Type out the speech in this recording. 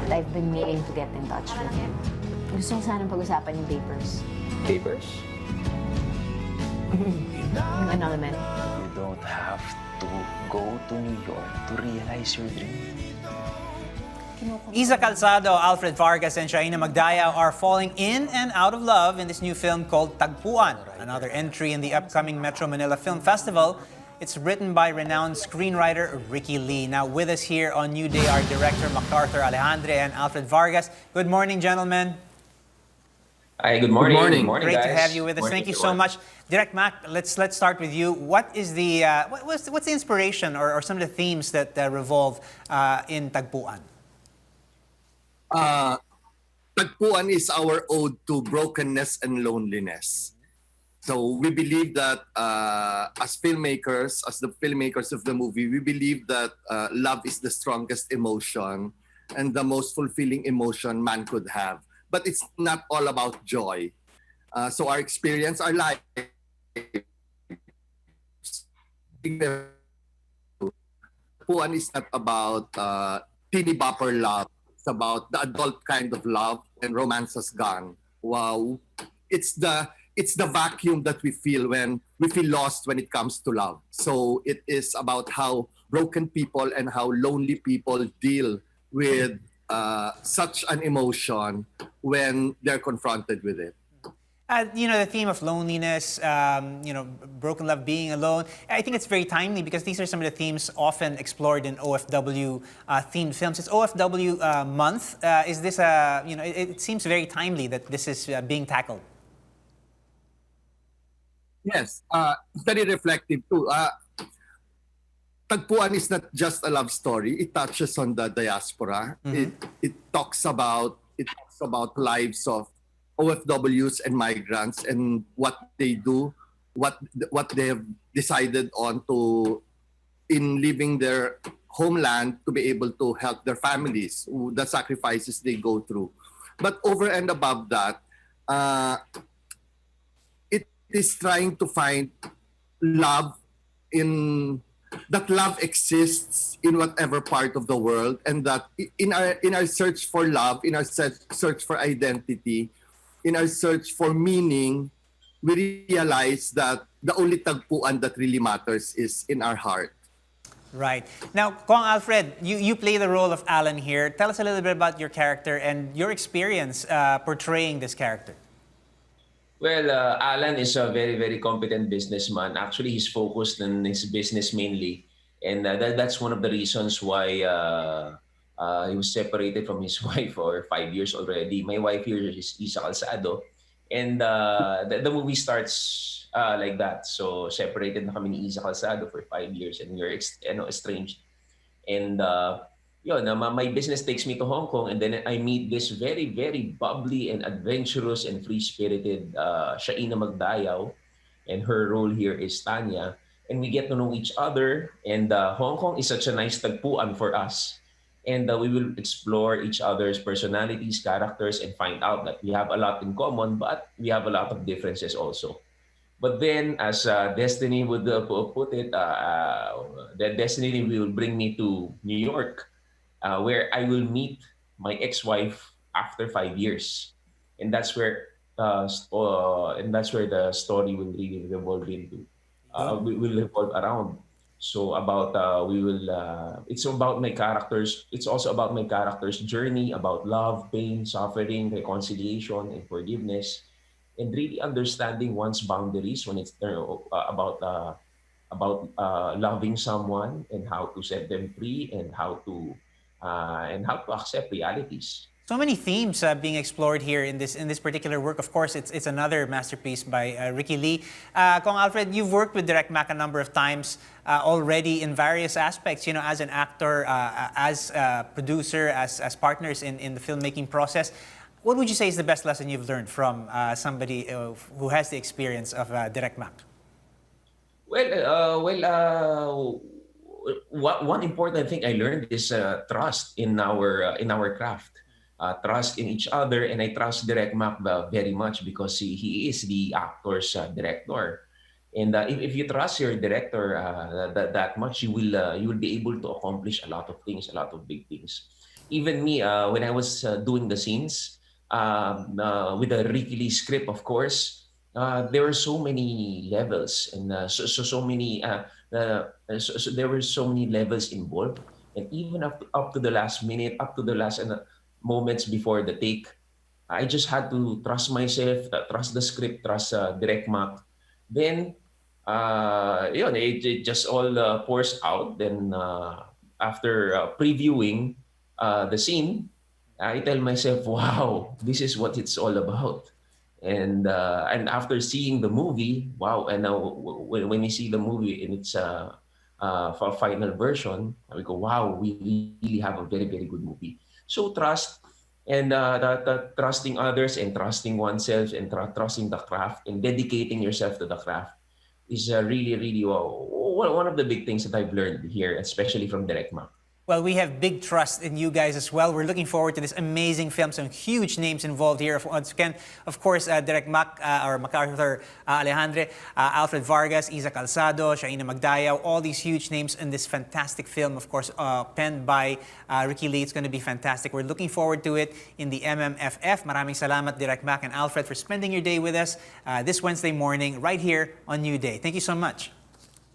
but I've been meaning to get in touch with him. Gusto ko sanang pag-usapan yung papers. Papers? Yung annulment. You don't have to go to New York to realize your dream. Iza Calzado, Alfred, Vargas, and Shaina Magdayao are falling in and out of love in this new film called Tagpuan, another entry in the upcoming Metro Manila Film Festival. It's written by renowned screenwriter Ricky Lee. Now with us here on New Day are director McArthur, Alejandre, and Alfred Vargas. Good morning, gentlemen. Hi, good morning. Good morning. Great guys. to have you with us. Morning, Thank you so everyone. much. Direct Mac, let's start with you. What is the what's the inspiration or some of the themes that revolve in Tagpuan? Tagpuan is our ode to brokenness and loneliness. So we believe that as filmmakers, as the filmmakers of the movie, we believe that love is the strongest emotion and the most fulfilling emotion man could have. But it's not all about joy. So our experience, our life, Tagpuan is not about teeny bopper love. It's about the adult kind of love, and romance has gone. Wow. It's the vacuum that we feel when we feel lost when it comes to love. So it is about how broken people and how lonely people deal with such an emotion when they're confronted with it. The theme of loneliness, broken love, being alone. I think it's very timely because these are some of the themes often explored in OFW themed films. It's OFW month. Is this it seems very timely that this is being tackled. Yes, very reflective too. Tagpuan is not just a love story. It touches on the diaspora. It talks about lives of OFWs and migrants and what they do, what they have decided on to in leaving their homeland to be able to help their families, the sacrifices they go through. But over and above that, it is trying to find love that love exists in whatever part of the world, and that in our search for love, in our search for identity, in our search for meaning, we realize that the only tagpuan that really matters is in our heart. Right. Now, Kong Alfred, you play the role of Alan here. Tell us a little bit about your character and your experience portraying this character. Well, Alan is a very, very competent businessman. Actually, he's focused on his business mainly. And that's one of the reasons why he was separated from his wife for 5 years already. My wife here is Iza Calzado. And the movie starts like that. So separated na kami ni Iza Calzado for 5 years and we're estranged. And my business takes me to Hong Kong, and then I meet this very, very bubbly and adventurous and free-spirited Shaina Magdayao, and her role here is Tanya. And we get to know each other, and Hong Kong is such a nice tagpuan for us. And we will explore each other's personalities, characters, and find out that we have a lot in common, but we have a lot of differences also. But then, as destiny would put it, the destiny will bring me to New York, where I will meet my ex-wife after 5 years, and that's where the story will really revolve into. Will revolve around. So it's about my characters. It's also about my character's journey about love, pain, suffering, reconciliation, and forgiveness, and really understanding one's boundaries when it's about loving someone and how to set them free and how to accept realities. So many themes being explored here in this particular work. Of course, it's another masterpiece by Ricky Lee. Kong Alfred, you've worked with Direct Mac a number of times already in various aspects. As an actor, as a producer, as partners in the filmmaking process. What would you say is the best lesson you've learned from somebody who has the experience of Direct Mac? One important thing I learned is trust in our craft. Trust in each other, and I trust Direct Mac very much because he is the actor's director. And if you trust your director that much, you will be able to accomplish a lot of things, a lot of big things. even me, when I was doing the scenes with the Ricky Lee script, of course, there were so many levels and so many. There were so many levels involved, and even up to the last minute, up to the last moments before the take, I just had to trust myself, trust the script, trust Direct Mac. Then, it just all pours out. Then, after previewing the scene, I tell myself, "Wow, this is what it's all about." And after seeing the movie, wow! And now when you see the movie in its final version, we go, "Wow, we really have a very very good movie." So trust and trusting others and trusting oneself and trusting the craft and dedicating yourself to the craft is really really one of the big things that I've learned here, especially from Direct Mac. Well, we have big trust in you guys as well. We're looking forward to this amazing film. Some huge names involved here. Once again, of course, Direct Mac or McArthur, Alejandre, Alfred Vargas, Iza Calzado, Shaina Magdayao, all these huge names in this fantastic film, of course, penned by Ricky Lee. It's going to be fantastic. We're looking forward to it in the MMFF. Maraming salamat, Direct Mac and Alfred, for spending your day with us this Wednesday morning right here on New Day. Thank you so much.